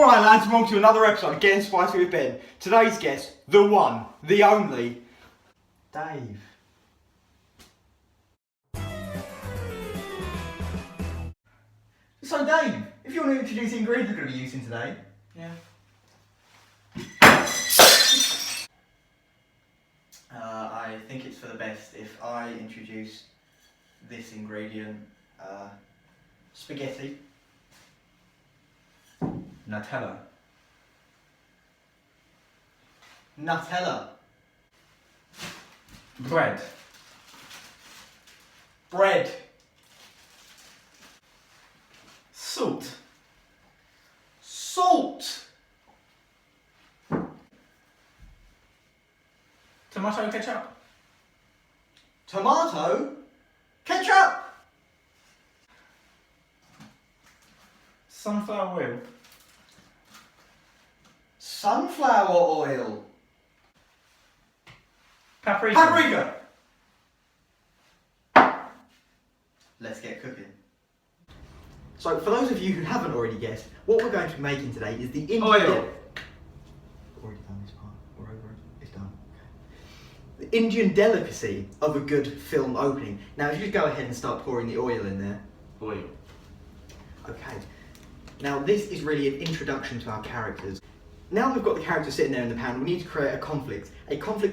Alright lads, welcome to another episode of Getting Spicy with Ben. Today's guest, the one, the only, Dave. So Dave, if you want to introduce the ingredients we're going to be using today. Yeah. I think it's for the best if I introduce this ingredient, spaghetti, Nutella, bread, salt, tomato ketchup, sunflower oil, paprika. Let's get cooking. So for those of you who haven't already guessed, what we're going to be making today is the Indian... Already done this part. We're over it. It's done. Okay. The Indian delicacy of a good film opening. Now if you just go ahead and start pouring the oil in there. Oil. Okay. Now this is really an introduction to our characters. Now we've got the characters sitting there in the pan, we need to create a conflict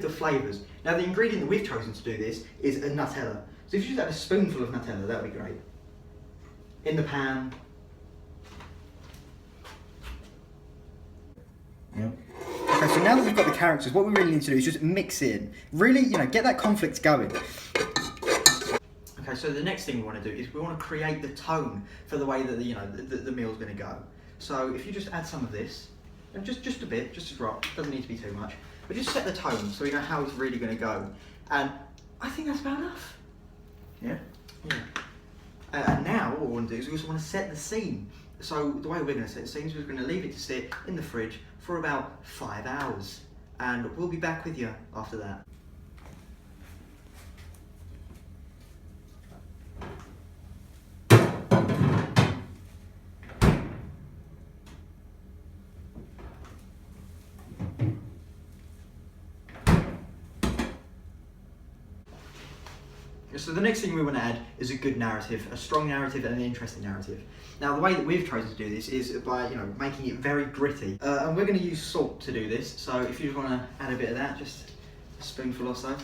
of flavours. Now the ingredient that we've chosen to do this is a Nutella. So if you just add a spoonful of Nutella, that would be great. In the pan. Yep. Okay, so now that we've got the characters, what we really need to do is just mix in. Really, get that conflict going. Okay, so the next thing we want to do is we want to create the tone for the way that the meal's going to go. So if you just add some of this, and just a bit, just a drop, doesn't need to be too much, but just set the tone so we know how it's really going to go. And I think that's about enough. Yeah? Yeah. And now what we want to do is we also want to set the scene. So the way we're going to set the scene is we're going to leave it to sit in the fridge for about 5 hours. And we'll be back with you after that. So the next thing we want to add is a good narrative, a strong narrative and an interesting narrative. Now the way that we've chosen to do this is by making it very gritty. And we're going to use salt to do this, so if you want to add a bit of that, just a spoonful or so.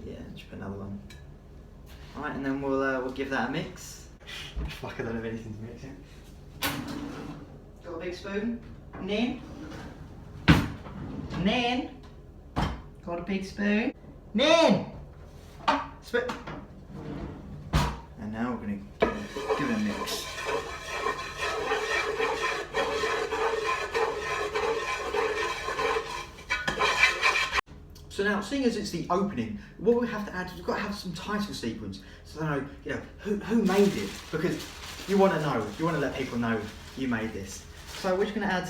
Yeah, just put another one. Alright, and then we'll give that a mix. Fuck, I don't have anything to mix here. Got a big spoon? Nan? Got a big spoon? Nan! Spoon! And now we're going to give it a mix. So now, seeing as it's the opening, what we have to add is we've got to have some title sequence. So who made it? Because you want to know, you want to let people know you made this. So we're just going to add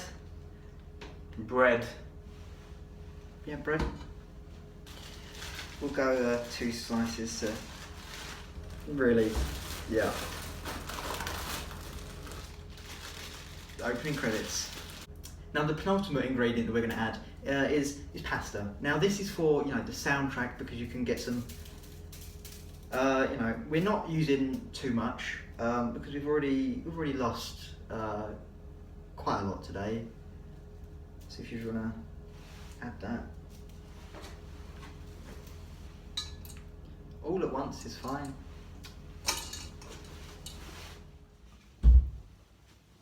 bread. Yeah, bread. We'll go 2 slices to really, yeah. Opening credits. Now the penultimate ingredient that we're going to add is pasta. Now this is for the soundtrack, because you can get some. We're not using too much because we've already lost quite a lot today. So if you want to add that. All at once is fine.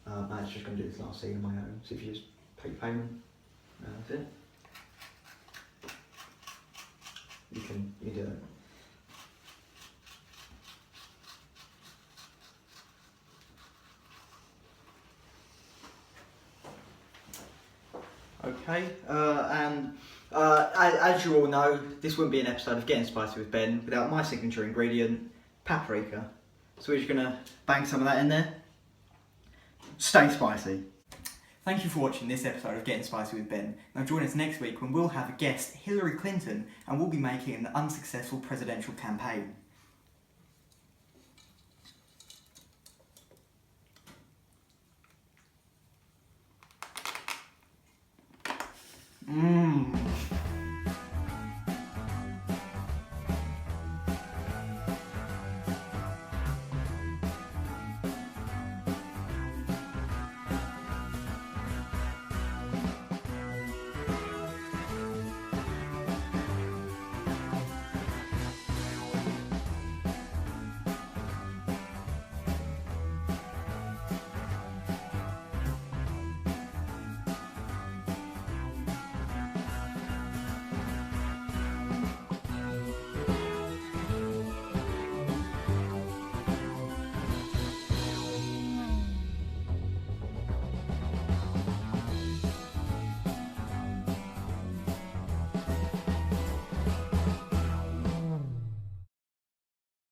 I'm just going to do this last scene on my own. So if you just pay your payment, that's it. You can do it. Okay, as you all know, this wouldn't be an episode of Getting Spicy with Ben without my signature ingredient, paprika. So we're just going to bang some of that in there. Stay spicy. Thank you for watching this episode of Getting Spicy with Ben. Now join us next week when we'll have a guest, Hillary Clinton, and we'll be making an unsuccessful presidential campaign. Mmm.